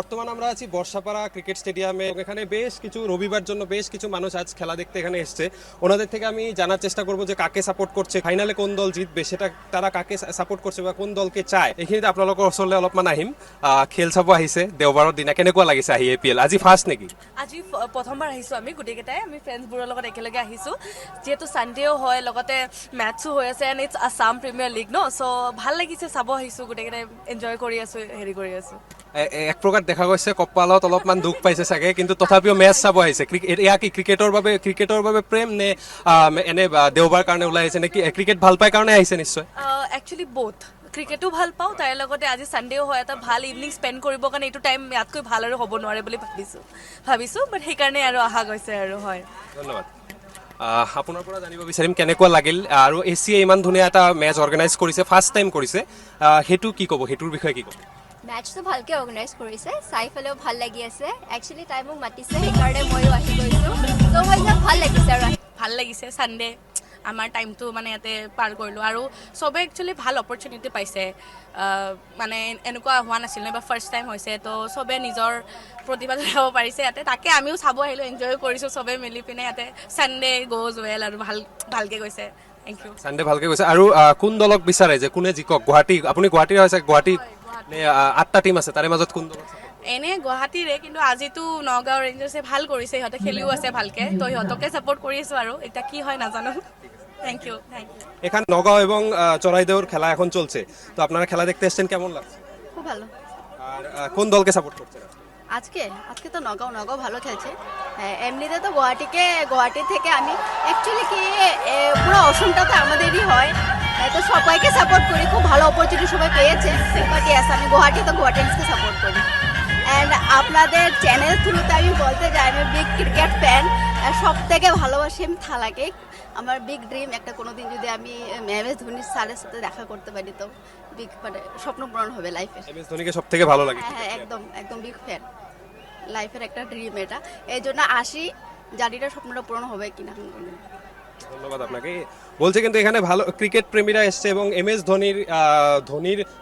বর্তমানে আমরা আছি বর্ষাপাড়া ক্রিকেট স্টেডিয়ামে। এখানে বেশ কিছু রবিবার জন্য বেশ কিছু মানুষ আজ খেলা দেখতে এখানে এসছে। ওনাদের থেকে আমি জানার চেষ্টা করব যে কাকে সাপোর্ট করছে, ফাইনালে কোন দল জিতবে সেটা তারা কাকে সাপোর্ট করছে বা কোন দলকে চায়। এইখিনিতে আপোনালোকৰ ওচৰলৈ অলপমান আহিম। খেল চাব আহিছে দেওবাৰৰ দিনা, কেনেকুৱা লাগিছে আহি APL? আজি ফাৰ্ষ্ট নেকি? আজি প্ৰথমবাৰ আহিছোঁ আমি গোটেইকেইটাই, আমি ফ্ৰেণ্ডছবোৰৰ লগত একেলগে আহিছোঁ। যিহেতু ছানডেও হয়, লগতে মেটছো হৈ আছে and it's Assam Premier League ন, চ' ভাল লাগিছে, চাব আহিছোঁ, গোটেইকেইটাই এনজয় কৰি আছোঁ, হেৰি কৰি আছোঁ। এক প্ৰকাৰ দেখা গৈছে কপালত অলপমান দুখ পাইছে চাগে, কিন্তু তথাপিও মেচ চাব আহিছে। এয়া কি ক্ৰিকেটৰ বাবে প্ৰেম নে এনে দেওবাৰ কাৰণে ওলাই আহিছে নে ক্ৰিকেট ভাল পাই কাৰণে আহিছে? নিশ্চয় একচুৱেলি বথ, ক্ৰিকেটো ভাল পাওঁ, তাৰে লগতে আজি ছানডেও হয়, এটা ভাল ইভিনিং স্পেণ্ড কৰিবৰ কাৰণে এইটো টাইম ইয়াতকৈ ভাল আৰু হ'ব নোৱাৰে বুলি ভাবিছোঁ বাট সেইকাৰণে আৰু অহা গৈছে আৰু। হয়, ধন্যবাদ। আপোনাৰ পৰা জানিব বিচাৰিম কেনেকুৱা লাগিল, আৰু এছিয়ে ইমান ধুনীয়া এটা মেচ অৰ্গেনাইজ কৰিছে, ফাৰ্ষ্ট টাইম কৰিছে, সেইটো কি ক'ব, সেইটোৰ বিষয়ে কি ক'ব? মেটচটো ভালকৈ অৰ্গেনাইজ কৰিছে, চাই পেলাইও ভাল লাগি আছে। একচুৱেলি তাই মোক মাতিছে, সেইকাৰণে ময়ো আহি গৈছোঁ, ত' মই ভাল লাগিছে আৰু ভাল লাগিছে। ছানডে আমাৰ টাইমটো মানে ইয়াতে পাৰ কৰিলোঁ আৰু চবে একচুৱেলি ভাল অপৰচুনিটি পাইছে। মানে এনেকুৱা হোৱা নাছিল ন, বা ফাৰ্ষ্ট টাইম হৈছে, তো চবে নিজৰ প্ৰতিভা দেখাব পাৰিছে ইয়াতে, তাকে আমিও চাব আহিলোঁ, এনজয় কৰিছোঁ চবে মিলি পিনে ইয়াতে। ছানডে গ'জ ৱেল আৰু ভালকৈ গৈছে। Thank you. ছানডে ভালকে গৈছে। আৰু কোন দলক বিচাৰে যে কোনে জিকক? আপুনি গুৱাহাটীৰ হৈছে, গুৱাহাটীত নে 8টা টিম আছে, তাৰে মাজত কোন দলক? এনে গুৱাহাটীৰে, কিন্তু আজিতো নগাঁও ৰেঞ্জাৰ্ছে ভাল কৰিছে, সিহঁতে খেলিও আছে ভালকে, তো সিহঁতকে ছাপোৰ্ট কৰি আছোঁ আৰু এতিয়া কি হয় নাজানো। Thank you. এখানে নগাঁও এবং চড়াইদেউর খেলা এখন চলছে, তো আপনারা খেলা দেখতে এসেছেন, কেমন লাগছে? খুব ভালো। আর কোন দলকে সাপোর্ট করছেন? আজকে তো নগাঁও ভালো খেলছে। এমনিতে তো গুয়াহাটি থেকে আমি অ্যাকচুয়ালি কি পুরো অসমটা তো আমাদেরই হয়, তো সবাইকে সাপোর্ট করি, খুব ভালো অপরচুনিটি সবাই পেয়েছে, বাট ইয়াস আমি গুয়াহাটিকে সাপোর্ট করি। অ্যান্ড আপনাদের চ্যানেল থ্রুতে আমি বলতে চাই, আমি বিগ ক্রিকেট ফ্যান, সব থেকে ভালোবাসি আমি থালাকে। আমার বিগ ড্রিম একটা কোনো দিন যদি আমি MS ধোনির স্যারের সাথে দেখা করতে পারি, তো বিগ মানে স্বপ্ন পূরণ হবে লাইফের। MS ধোনিকে সব থেকে ভালো লাগে? হ্যাঁ, একদম বিগ ফ্যান, লাইফের একটা ড্রিম এটা, এই জন্য আসি, জানিটা স্বপ্নটা পূরণ হবে কিনা। ধন্যবাদ আপনাকে। বলছে কিন্তু এখানে ভালো ক্রিকেট প্রেমীরা এসছে এবং MS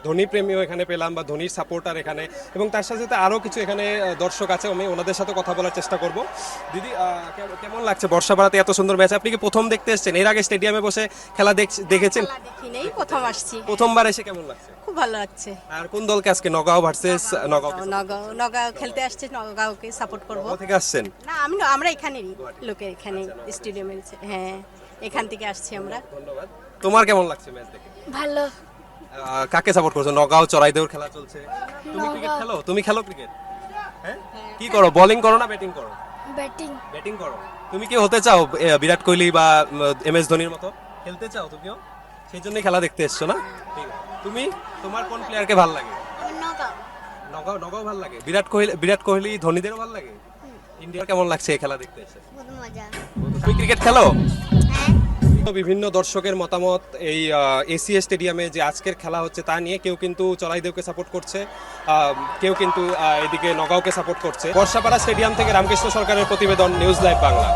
ধোনি প্রেমীও এখানে পেলাম, বা ধোনির সাপোর্টার এখানে, এবং তার সাথে সাথে আরও কিছু এখানে দর্শক আছে, আমি ওনাদের সাথে কথা বলার চেষ্টা করব। দিদি, কেমন লাগছে বর্ষাপাড়াতে এত সুন্দর ম্যাচ? আপনি কি প্রথম দেখতে এসেছেন? এর আগে স্টেডিয়ামে বসে খেলা দেখেছেন? দেখি নেই, প্রথম আসছি। প্রথমবার এসে কেমন লাগছে? খুব ভালো লাগছে। আর কোন দলকে আজকে? নগাঁও ভার্সেস নগাঁও খেলতে আসছে, নগাঁওকে সাপোর্ট করব। কোথা থেকে আসছেন? না, আমরা এখানেরই লোকের, এখানে স্টেডিয়ামের, হ্যাঁ এখান থেকে আসছি আমরা। ধন্যবাদ। তোমার কেমন লাগছে ম্যাচ দেখে? ভালো। কাকে সাপোর্ট করছো? নগাঁও চড়াইদেউর খেলা চলছে, তুমি ক্রিকেট খেলো? তুমি খেলো ক্রিকেট? হ্যাঁ, কি করো, বোলিং করো না ব্যাটিং করো? ব্যাটিং করো। তুমি কি হতে চাও বিরাট কোহলি বা MS ধোনির মতো খেলতে চাও তুমিও? সেই জন্যই খেলা দেখতে এসছো না? ঠিক আছে। তোমার কোন প্লেয়ারকে ভালো লাগে? নগাঁও ভালো লাগে। বিরাট কোহলি ধোনিদেরও ভালো লাগে। ইন্ডিয়ার কেমন লাগছে এই খেলা দেখতে এসে? মজা। তুমি ক্রিকেট খেলো? বিভিন্ন দর্শকের মতামত এই এসিএ স্টেডিয়ামে যে আজকের খেলা হচ্ছে তা নিয়ে, কেউ কিন্তু চড়াইদেউকে সাপোর্ট করছে, কেউ কিন্তু এদিকে নগাঁওকে সাপোর্ট করছে। বর্ষাপাড়া স্টেডিয়াম থেকে রামকৃষ্ণ সরকারের প্রতিবেদন, নিউজ লাইভ বাংলা।